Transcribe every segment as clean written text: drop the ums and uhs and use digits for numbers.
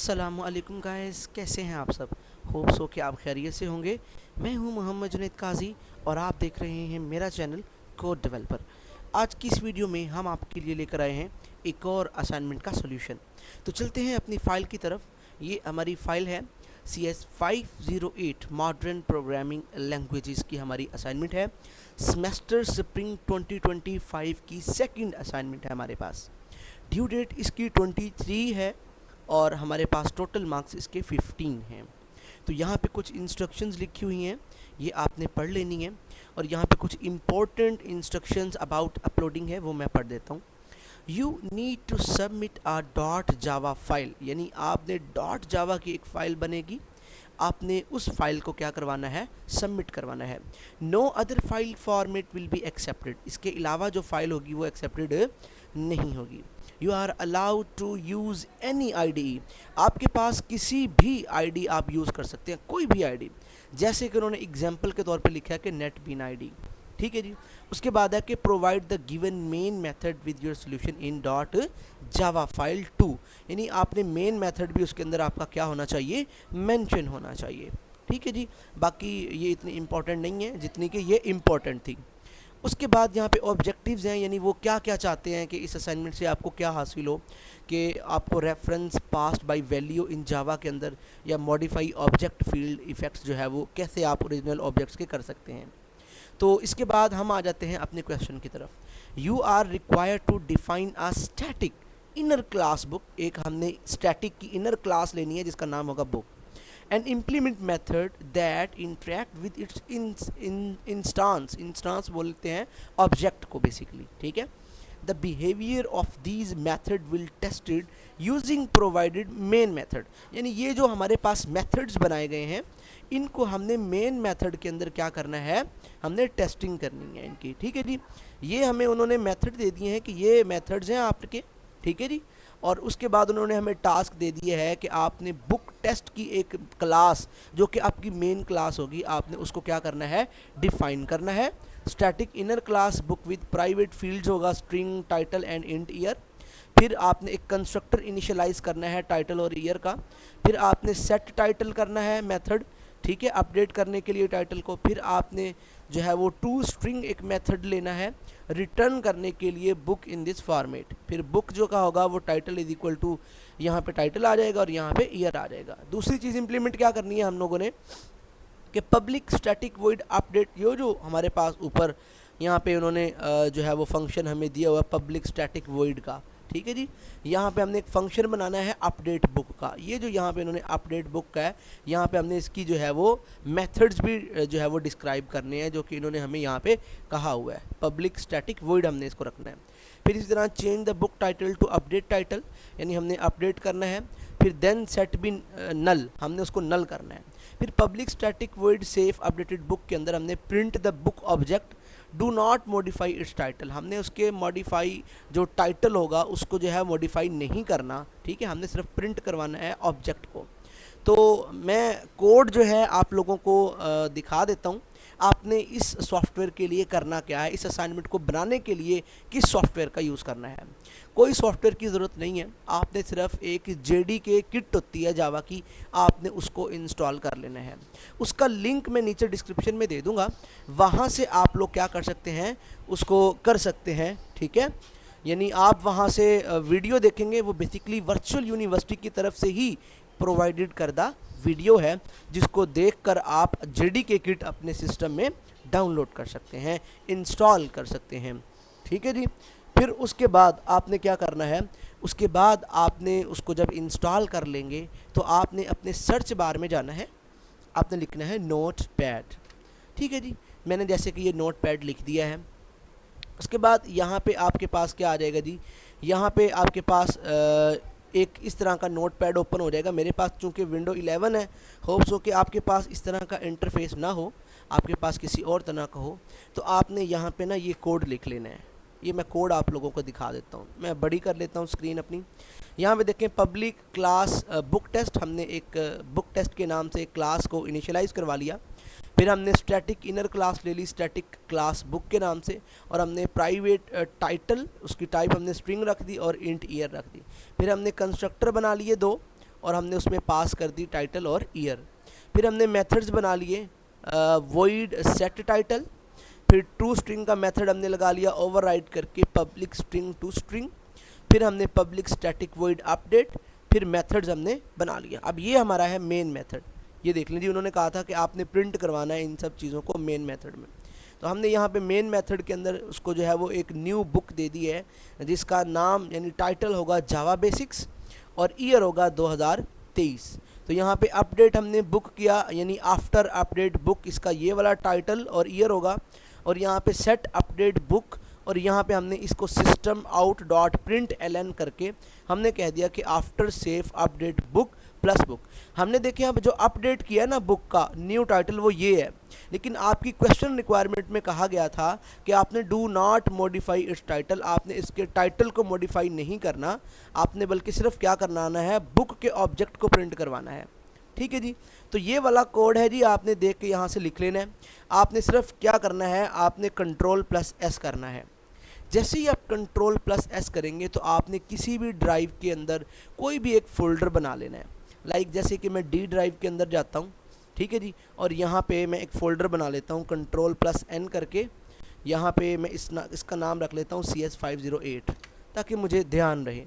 अस्सलामुअलैकुम गाइस, कैसे हैं आप सब। होप्स हो कि आप खैरियत से होंगे। मैं हूं मोहम्मद जुनैद काजी और आप देख रहे हैं मेरा चैनल कोड डेवलपर। आज की इस वीडियो में हम आपके लिए लेकर आए हैं एक और असाइनमेंट का सॉल्यूशन। तो चलते हैं अपनी फ़ाइल की तरफ। ये हमारी फ़ाइल है CS508 मॉडर्न प्रोग्रामिंग लैंग्वेजेस की हमारी असाइनमेंट है। सेमेस्टर स्प्रिंग 2025 की सेकंड असाइनमेंट है हमारे पास। ड्यू डेट इसकी 23 है और हमारे पास टोटल मार्क्स इसके 15 हैं। तो यहाँ पे कुछ इंस्ट्रक्शंस लिखी हुई हैं, ये आपने पढ़ लेनी है। और यहाँ पे कुछ इम्पोर्टेंट इंस्ट्रक्शंस अबाउट अपलोडिंग है, वो मैं पढ़ देता हूँ। You need to submit a dot Java file, यानी आपने डॉट जावा की एक फ़ाइल बनेगी, आपने उस फाइल को क्या करवाना है, सबमिट करवाना है। No other file format will be accepted, इसके अलावा जो फाइल होगी वो एक्सेप्टेड नहीं होगी। You are allowed to use any ID, आपके पास किसी भी आईडी आप यूज़ कर सकते हैं, कोई भी आईडी। जैसे कि उन्होंने एग्जाम्पल के तौर पे लिखा है कि नेट बीन आईडी, ठीक है जी। उसके बाद है कि provide the given main method with your solution in dot Java file 2, यानी आपने मेन मेथड भी उसके अंदर आपका क्या होना चाहिए, मेंशन होना चाहिए, ठीक है जी। बाकी ये इतनी इंपॉर्टेंट नहीं है जितनी कि ये इम्पॉर्टेंट थी। उसके बाद यहाँ पे ऑब्जेक्टिव्स हैं, यानी वो क्या क्या चाहते हैं कि इस असाइनमेंट से आपको क्या हासिल हो, कि आपको reference past by value in Java के अंदर या मॉडिफाई ऑब्जेक्ट फील्ड इफ़ेक्ट्स जो है वो कैसे आप ओरिजिनल ऑब्जेक्ट्स के कर सकते हैं। तो इसके बाद हम आ जाते हैं अपने क्वेश्चन की तरफ। You are required to define a static inner class book, एक हमने स्टैटिक की इनर क्लास लेनी है जिसका नाम होगा book, and implement method that interact with its instance बोलते हैं ऑब्जेक्ट को बेसिकली, ठीक है। the behavior of these method will tested using provided main method, यानी ये जो हमारे पास methods बनाए गए हैं इनको हमने मेन मेथड के अंदर क्या करना है, हमने टेस्टिंग करनी है इनकी, ठीक है जी। ये हमें उन्होंने मेथड दे दिए हैं कि ये मेथड्स हैं आपके, ठीक है जी। और उसके बाद उन्होंने हमें टास्क दे दिया है कि आपने बुक टेस्ट की एक क्लास जो कि आपकी मेन क्लास होगी, आपने उसको क्या करना है, डिफाइन करना है। Static inner class book with private fields होगा, string, title and int year. फिर आपने एक कंस्ट्रक्टर इनिशियलाइज करना है टाइटल और ईयर का। फिर आपने सेट टाइटल करना है मेथड, ठीक है, अपडेट करने के लिए टाइटल को। फिर आपने जो है वो टू स्ट्रिंग एक मेथड लेना है रिटर्न करने के लिए बुक इन दिस फॉर्मेट। फिर बुक जो का होगा वो टाइटल इज इक्वल टू, यहाँ पे टाइटल आ जाएगा और यहाँ पे ईयर आ जाएगा। दूसरी चीज़ इंप्लीमेंट क्या करनी है हम लोगों ने कि पब्लिक स्टैटिक वॉइड अपडेट, ये जो हमारे पास ऊपर यहाँ पे उन्होंने जो है वो फंक्शन हमें दिया हुआ है पब्लिक स्टैटिक वॉइड का, ठीक है जी। यहाँ पे हमने एक फंक्शन बनाना है अपडेट बुक का। ये जो यहाँ पे इन्होंने अपडेट बुक का है, यहाँ पे हमने इसकी जो है वो मेथड्स भी जो है वो डिस्क्राइब करने हैं, जो कि इन्होंने हमें यहाँ पे कहा हुआ है। पब्लिक स्टैटिक वॉइड हमने इसको रखना है। फिर इसी तरह change the book title to update title, यानी हमने अपडेट करना है। फिर देन सेट बी नल, हमने उसको नल करना है। फिर public static void safe updated book के अंदर हमने print the book object do not modify it's title, हमने उसके मॉडिफाई जो टाइटल होगा उसको जो है मॉडिफाई नहीं करना, ठीक है, हमने सिर्फ प्रिंट करवाना है ऑब्जेक्ट को। तो मैं कोड जो है आप लोगों को दिखा देता हूँ। आपने इस सॉफ्टवेयर के लिए करना क्या है, इस असाइनमेंट को बनाने के लिए किस सॉफ्टवेयर का यूज़ करना है। कोई सॉफ्टवेयर की ज़रूरत नहीं है, आपने सिर्फ एक JDK किट होती है जावा की, आपने उसको इंस्टॉल कर लेना है। उसका लिंक मैं नीचे डिस्क्रिप्शन में दे दूँगा, वहाँ से आप लोग क्या कर सकते हैं, उसको कर सकते हैं, ठीक है। यानी आप वहाँ से वीडियो देखेंगे, वो बेसिकली वर्चुअल यूनिवर्सिटी की तरफ से ही प्रोवाइडेड करदा वीडियो है, जिसको देखकर आप JDK किट अपने सिस्टम में डाउनलोड कर सकते हैं, इंस्टॉल कर सकते हैं, ठीक है जी। फिर उसके बाद आपने क्या करना है, उसके बाद आपने उसको जब इंस्टॉल कर लेंगे तो आपने अपने सर्च बार में जाना है, आपने लिखना है नोट पैड, ठीक है जी। मैंने जैसे कि ये नोट पैड लिख दिया है। उसके बाद यहाँ पे आपके पास क्या आ जाएगा जी, यहाँ पे आपके पास एक इस तरह का नोट पैड ओपन हो जाएगा। मेरे पास चूँकि विंडो 11 है, होप्स हो कि आपके पास इस तरह का इंटरफेस ना हो, आपके पास किसी और तरह का हो। तो आपने यहाँ पे ना ये कोड लिख लेना है। ये मैं कोड आप लोगों को दिखा देता हूँ, मैं बड़ी कर लेता हूँ स्क्रीन अपनी। यहाँ पे देखें पब्लिक क्लास बुक टेस्ट, हमने एक बुक टेस्ट के नाम से एक क्लास को इनिशियलाइज़ करवा लिया। फिर हमने स्टैटिक इनर क्लास ले ली स्टैटिक क्लास बुक के नाम से, और हमने प्राइवेट टाइटल, उसकी टाइप हमने स्ट्रिंग रख दी और इंट ईयर रख दी। फिर हमने कंस्ट्रक्टर बना लिए 2, और हमने उसमें पास कर दी टाइटल और ईयर। फिर हमने मेथड्स बना लिए वॉइड सेट टाइटल, फिर टू स्ट्रिंग का मेथड हमने लगा लिया ओवरराइड करके पब्लिक स्ट्रिंग टू स्ट्रिंग, फिर हमने पब्लिक स्टैटिक वॉइड अपडेट, फिर मेथड्स हमने बना लिया। अब ये हमारा है मेन मेथड। ये देख लीजिए, उन्होंने कहा था कि आपने प्रिंट करवाना है इन सब चीज़ों को मेन मेथड में। तो हमने यहाँ पे मेन मेथड के अंदर उसको जो है वो एक न्यू बुक दे दी है जिसका नाम यानी टाइटल होगा जावा बेसिक्स और ईयर होगा 2023। तो यहाँ पे अपडेट हमने बुक किया यानी आफ्टर अपडेट बुक, इसका ये वाला टाइटल और ईयर होगा। और यहाँ पे सेट अपडेट बुक, और यहाँ पे हमने इसको system out dot print L करके हमने कह दिया कि after safe update book plus book. हमने देखे अब जो अपडेट किया ना बुक का न्यू टाइटल वो ये है, लेकिन आपकी क्वेश्चन रिक्वायरमेंट में कहा गया था कि आपने do not modify it's title, आपने इसके टाइटल को मॉडिफाई नहीं करना, आपने बल्कि सिर्फ क्या करना है, बुक के ऑब्जेक्ट को प्रिंट करवाना है। ठीक है जी, तो ये वाला कोड है जी, आपने देख के यहाँ से लिख लेना है। आपने सिर्फ क्या करना है, आपने Ctrl+S करना है। जैसे ही आप Ctrl+S करेंगे तो आपने किसी भी ड्राइव के अंदर कोई भी एक फ़ोल्डर बना लेना है। लाइक जैसे कि मैं डी ड्राइव के अंदर जाता हूँ, ठीक है जी, और यहाँ पे मैं एक फ़ोल्डर बना लेता हूँ Ctrl+N करके। यहाँ पे मैं इसका नाम रख लेता हूँ CS508 ताकि मुझे ध्यान रहे।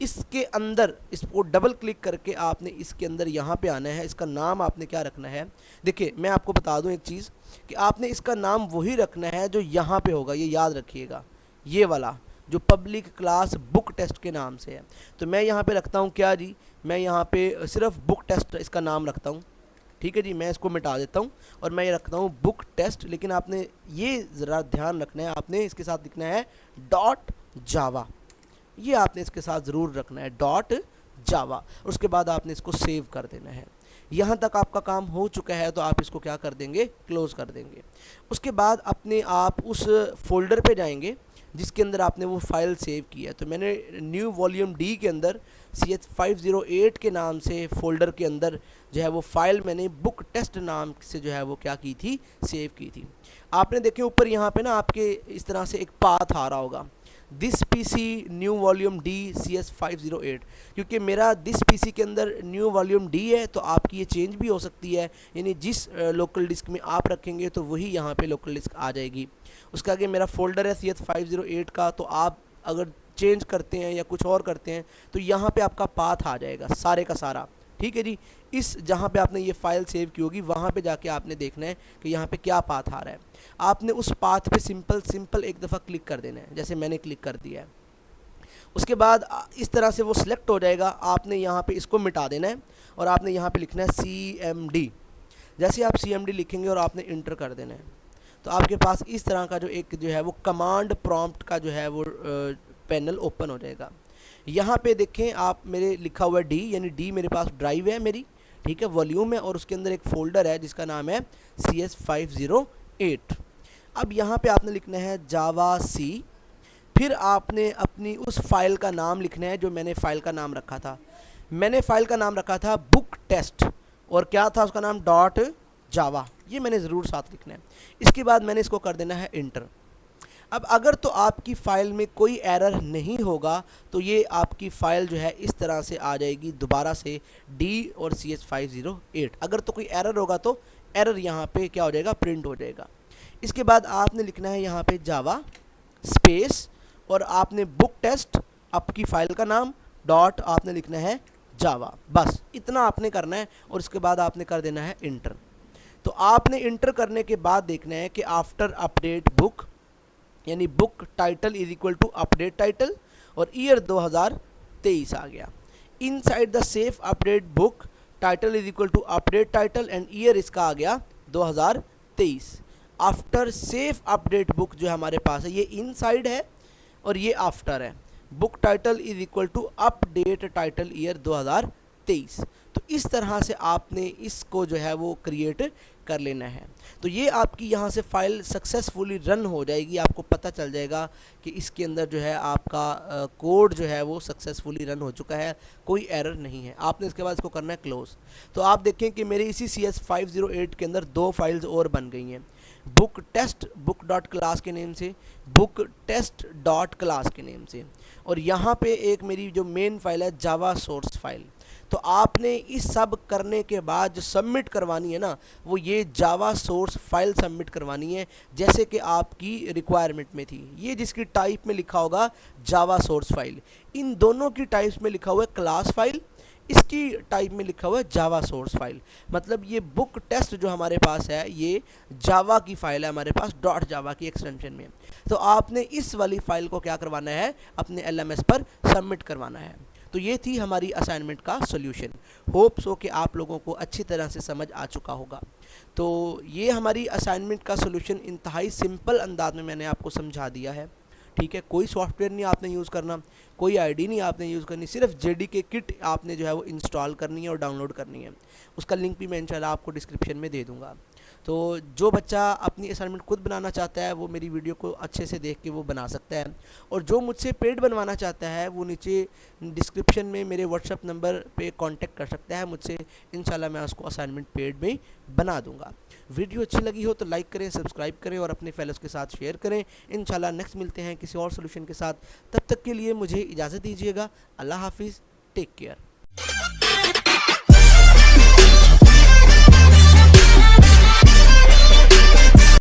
इसके अंदर इसको डबल क्लिक करके आपने इसके अंदर यहाँ पे आना है। इसका नाम आपने क्या रखना है, देखिए मैं आपको बता दूँ एक चीज़ कि आपने इसका नाम वही रखना है जो यहाँ पे होगा, ये याद रखिएगा, ये वाला जो पब्लिक क्लास बुक टेस्ट के नाम से है। तो मैं यहाँ पे रखता हूँ क्या जी, मैं यहाँ पे सिर्फ बुक टेस्ट इसका नाम रखता हूँ। ठीक है जी, मैं इसको मिटा देता हूँ और मैं ये रखता हूँ बुक टेस्ट। लेकिन आपने ये ज़रा ध्यान रखना है, आपने इसके साथ लिखना है .java, ये आपने इसके साथ ज़रूर रखना है .java। उसके बाद आपने इसको सेव कर देना है। यहाँ तक आपका काम हो चुका है तो आप इसको क्या कर देंगे, क्लोज़ कर देंगे। उसके बाद अपने आप उस फोल्डर पे जाएंगे जिसके अंदर आपने वो फाइल सेव की है। तो मैंने न्यू वॉल्यूम डी के अंदर CS508 के नाम से फ़ोल्डर के अंदर जो है वो फाइल मैंने बुक टेस्ट नाम से जो है वो क्या की थी, सेव की थी। आपने देखें ऊपर यहाँ पे ना आपके इस तरह से एक पाथ आ रहा होगा, this PC new volume D CS508, क्योंकि मेरा दिस पीसी के अंदर न्यू वॉल्यूम डी है तो आपकी ये चेंज भी हो सकती है, यानी जिस लोकल डिस्क में आप रखेंगे तो वही यहाँ पे लोकल डिस्क आ जाएगी। उसका आगे मेरा फोल्डर है CS508 का, तो आप अगर चेंज करते हैं या कुछ और करते हैं तो यहाँ पे आपका पाथ आ जाएगा सारे का सारा। ठीक है जी, इस जहाँ पे आपने ये फाइल सेव की होगी वहाँ पे जाके आपने देखना है कि यहाँ पे क्या पाथ आ रहा है। आपने उस पाथ पे सिंपल एक दफ़ा क्लिक कर देना है, जैसे मैंने क्लिक कर दिया है। उसके बाद इस तरह से वो सिलेक्ट हो जाएगा। आपने यहाँ पे इसको मिटा देना है और आपने यहाँ पे लिखना है CMD। जैसे आप CMD लिखेंगे और आपने इंटर कर देना है तो आपके पास इस तरह का जो एक जो है वो कमांड प्रॉम्प्ट का जो है वो पैनल ओपन हो जाएगा। यहाँ पे देखें आप, मेरे लिखा हुआ है डी, यानी डी मेरे पास ड्राइव है मेरी, ठीक है, वॉल्यूम है, और उसके अंदर एक फ़ोल्डर है जिसका नाम है CS508। अब यहाँ पे आपने लिखना है जावा सी, फिर आपने अपनी उस फाइल का नाम लिखना है जो मैंने फ़ाइल का नाम रखा था। मैंने फ़ाइल का नाम रखा था बुक टेस्ट, और क्या था उसका नाम .java, ये मैंने ज़रूर साथ लिखना है। इसके बाद मैंने इसको कर देना है इंटर। अब अगर तो आपकी फ़ाइल में कोई एरर नहीं होगा तो ये आपकी फ़ाइल जो है इस तरह से आ जाएगी दोबारा से डी और CS508। अगर तो कोई एरर होगा तो एरर यहाँ पे क्या हो जाएगा, प्रिंट हो जाएगा। इसके बाद आपने लिखना है यहाँ पे जावा स्पेस और आपने बुक टेस्ट, आपकी फ़ाइल का नाम, डॉट आपने लिखना है जावा, बस इतना आपने करना है। और इसके बाद आपने कर देना है इंटर। तो आपने इंटर करने के बाद देखना है कि आफ्टर अपडेट बुक, यानी book title is equal to update title और ईयर 2023 आ गया। Inside the safe update book title is equal to update title and year इसका आ गया 2023। आफ्टर सेफ अपडेट बुक जो हमारे पास है ये इनसाइड है और ये आफ्टर है। Book title is equal to update title year 2023। तो इस तरह से आपने इसको जो है वो क्रिएट कर लेना है। तो ये आपकी यहाँ से फ़ाइल सक्सेसफुली रन हो जाएगी। आपको पता चल जाएगा कि इसके अंदर जो है आपका कोड जो है वो सक्सेसफुली रन हो चुका है, कोई एरर नहीं है। आपने इसके बाद इसको करना है क्लोज़। तो आप देखें कि मेरी इसी CS508 के अंदर 2 फाइल्स और बन गई हैं, book test book dot class के नेम से, बुक टेस्ट डॉट क्लास के नेम से, और यहाँ पे एक मेरी जो मेन फाइल है जावा सोर्स फाइल। तो आपने इस सब करने के बाद जो सबमिट करवानी है ना, वो ये जावा सोर्स फाइल सबमिट करवानी है, जैसे कि आपकी रिक्वायरमेंट में थी। ये जिसकी टाइप में लिखा होगा जावा सोर्स फाइल, इन दोनों की टाइप्स में लिखा हुआ है क्लास फाइल, इसकी टाइप में लिखा हुआ है जावा सोर्स फाइल। मतलब ये बुक टेस्ट जो हमारे पास है ये जावा की फाइल है हमारे पास, डॉट जावा की एक्सटेंशन में। तो आपने इस वाली फाइल को क्या करवाना है, अपने LMS पर सबमिट करवाना है। तो ये थी हमारी असाइनमेंट का सॉल्यूशन। होप सो कि आप लोगों को अच्छी तरह से समझ आ चुका होगा। तो ये हमारी असाइनमेंट का सॉल्यूशन इंतहाई सिंपल अंदाज में मैंने आपको समझा दिया है। ठीक है, कोई सॉफ्टवेयर नहीं आपने यूज़ करना, कोई आईडी नहीं आपने यूज़ करनी, सिर्फ JDK किट आपने जो है वो इंस्टॉल करनी है और डाउनलोड करनी है। उसका लिंक भी मैं इंशाल्लाह आपको डिस्क्रिप्शन में दे दूँगा। तो जो बच्चा अपनी असाइनमेंट खुद बनाना चाहता है वो मेरी वीडियो को अच्छे से देख के वो बना सकता है, और जो मुझसे पेड बनवाना चाहता है वो नीचे डिस्क्रिप्शन में मेरे व्हाट्सएप नंबर पे कांटेक्ट कर सकता है मुझसे। इंशाल्लाह मैं उसको असाइनमेंट पेड में बना दूंगा। वीडियो अच्छी लगी हो तो लाइक करें, सब्सक्राइब करें और अपने फेलोज़ के साथ शेयर करें। इंशाल्लाह नेक्स्ट मिलते हैं किसी और सोल्यूशन के साथ। तब तक के लिए मुझे इजाज़त दीजिएगा। अल्लाह हाफिज़, टेक केयर।